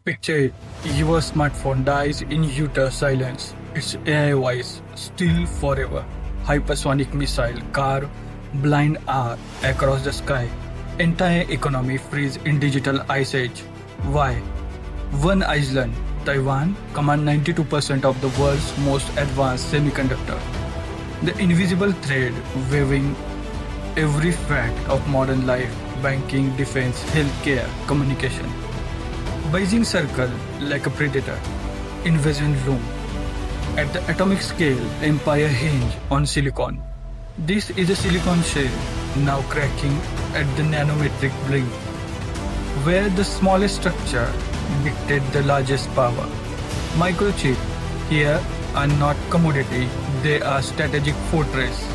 Picture it, your smartphone dies in utter silence. Its AI voice, still forever. Hypersonic missile, car, blind hour across the sky. Entire economy freeze in digital ice age. Why? One island, Taiwan, command 92% of the world's most advanced semiconductor. The invisible thread weaving every fact of modern life, banking, defense, healthcare, communication. Beijing circle like a predator. Invasion loom. At the atomic scale, empire hinge on silicon. This is a silicon shell, now cracking at the nanometric blink, where the smallest structure dictates the largest power. Microchips here are not commodity, they are strategic fortress.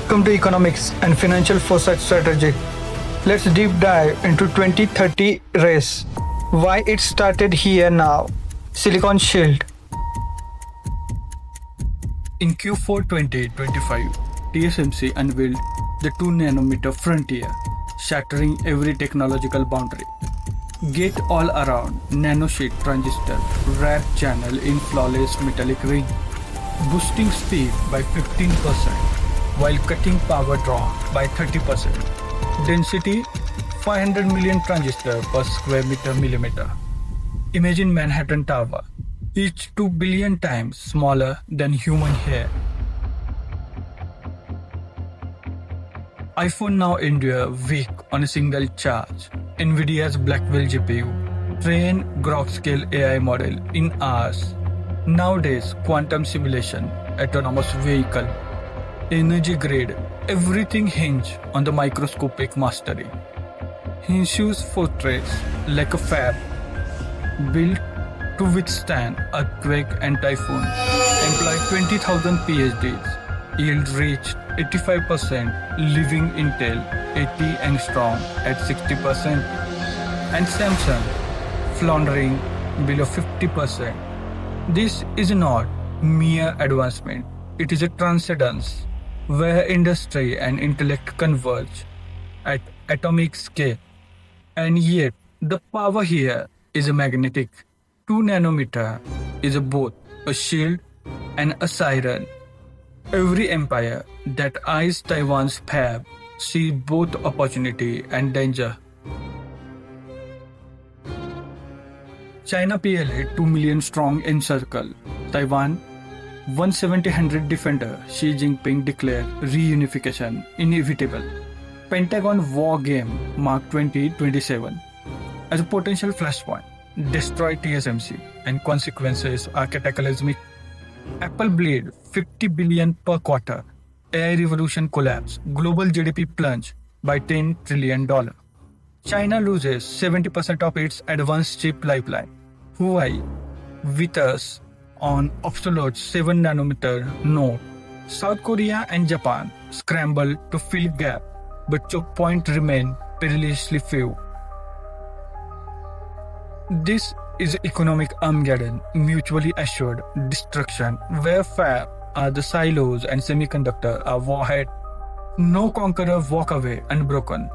Come to economics and financial foresight strategy. Let's deep dive into 2030 race. Why it started here now. Silicon Shield. In Q4 2025, TSMC unveiled the 2 nanometer frontier, shattering every technological boundary. Gate all around, nanosheet transistor, wrap channel in flawless metallic ring, boosting speed by 15% while cutting power draw by 30%. Density 500 million transistor per square meter millimeter. Imagine Manhattan Tower, each 2 billion times smaller than human hair. iPhone now endure week on a single charge. NVIDIA's Blackwell GPU train Grok scale AI model in hours. Nowadays, quantum simulation, autonomous vehicle, energy grid, everything hinge on the microscopic mastery. Hinge's fortress, like a fab, built to withstand earthquake and typhoon, employ 20,000 PhDs, yield reached 85%, leaving Intel 80 angstrom at 60%, and Samsung floundering below 50%. This is not mere advancement, it is a transcendence where industry and intellect converge at atomic scale. And yet, the power here is a magnetic. 2 nanometer is both a shield and a siren. Every empire that eyes Taiwan's fab sees both opportunity and danger. China PLA 2 million strong encircle. Taiwan 170-100 defender. Xi Jinping declared reunification inevitable. Pentagon war game Mark 2027 as a potential flashpoint. Destroy TSMC and consequences are cataclysmic. Apple bleed 50 billion per quarter. AI revolution collapse. Global GDP plunge by $10 trillion. China loses 70% of its advanced chip pipeline. Huawei with us on obsolete 7 nanometer node. South Korea and Japan scramble to fill gap, but choke point remain perilously few. This is economic Armageddon, mutually assured destruction, where fab are the silos and semiconductor are warhead. No conqueror walk away unbroken.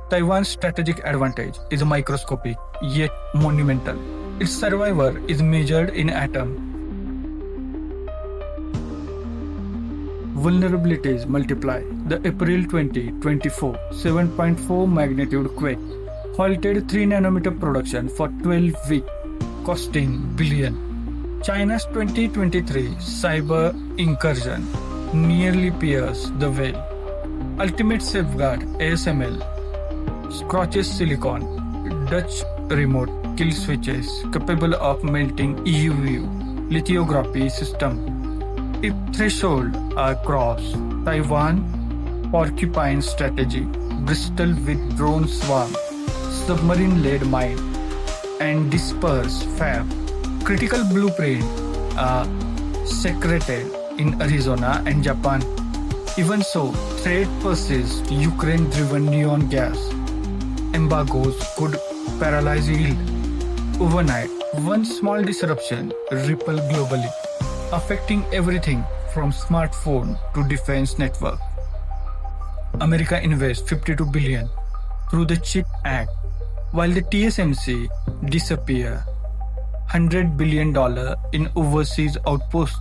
Taiwan's strategic advantage is microscopic yet monumental. Its survivor is measured in atom. Vulnerabilities multiply. The April 2024 7.4 magnitude quake halted 3 nanometer production for 12 weeks, costing billion. China's 2023 cyber incursion nearly pierced the veil. Ultimate safeguard ASML scorches silicon. Dutch remote kill switches capable of melting EUV lithography system. If thresholds are crossed, Taiwan porcupine strategy, Bristol with drone swarm, submarine-led mine, and disperse fab. Critical blueprint are secreted in Arizona and Japan. Even so, threat persists. Ukraine-driven neon gas embargoes could paralyze yield. Overnight, one small disruption ripple globally, affecting everything from smartphone to defense network. America invests $52 billion through the CHIP Act, while the TSMC disappear $100 billion in overseas outposts.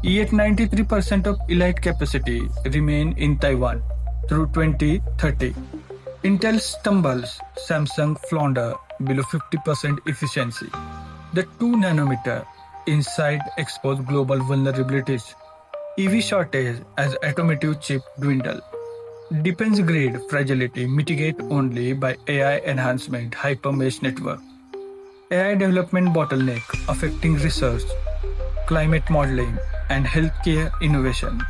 Yet 93% of elite capacity remain in Taiwan through 2030. Intel stumbles, Samsung flounder below 50% efficiency. The 2 nanometer inside expose global vulnerabilities. EV shortage as automotive chip dwindle. Defense grade fragility mitigate only by AI enhancement hypermesh network. AI development bottleneck affecting research, climate modeling, and healthcare innovation.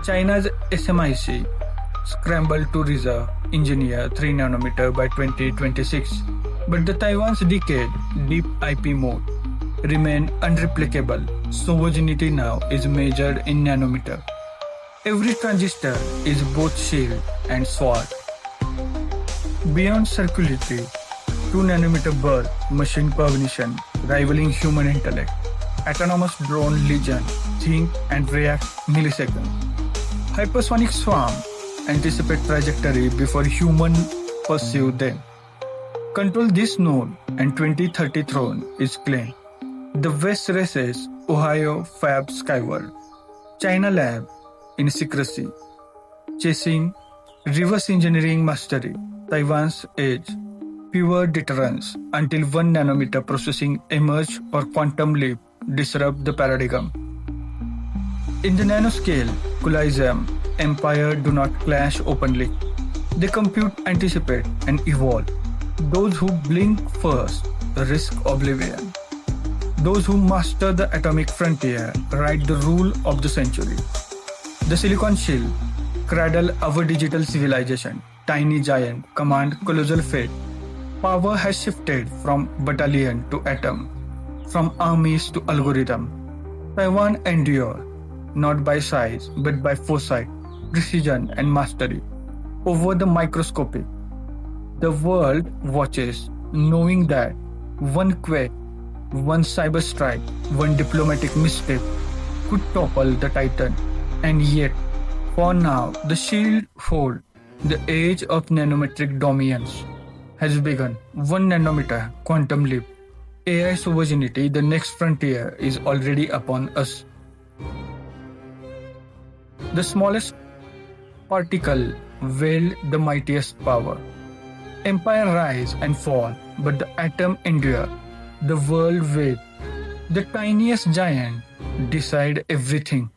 China's SMIC scrambled to reserve engineer 3 nanometer by 2026, but the Taiwan's decade deep IP mode remain unreplicable. Sovereignty now is measured in nanometer. Every transistor is both shield and sword. Beyond circularity, 2 nanometer birth machine cognition rivaling human intellect. Autonomous drone legion think and react milliseconds. Hypersonic swarm anticipate trajectory before human pursue them. Control this node and 2030 throne is claimed. The West races Ohio fab skyward. China lab in secrecy, chasing reverse engineering mastery. Taiwan's edge, pure deterrence until 1 nanometer processing emerge or quantum leap disrupt the paradigm. In the nanoscale, Coliseum, empire do not clash openly. They compute, anticipate, and evolve. Those who blink first risk oblivion. Those who master the atomic frontier write the rule of the century. The Silicon Shield cradle our digital civilization. Tiny giant command colossal fate. Power has shifted from battalion to atom, from armies to algorithm. Taiwan endure not by size but by foresight, precision, and mastery over the microscopic. The world watches, knowing that one quake, one cyber strike, one diplomatic misstep could topple the titan. And yet, for now, the shield hold. The age of nanometric dominance has begun. 1 nanometer quantum leap. AI sovereignty, the next frontier, is already upon us. The smallest particle wield the mightiest power. Empire rise and fall, but the atom endure. The world waits. The tiniest giant decide everything.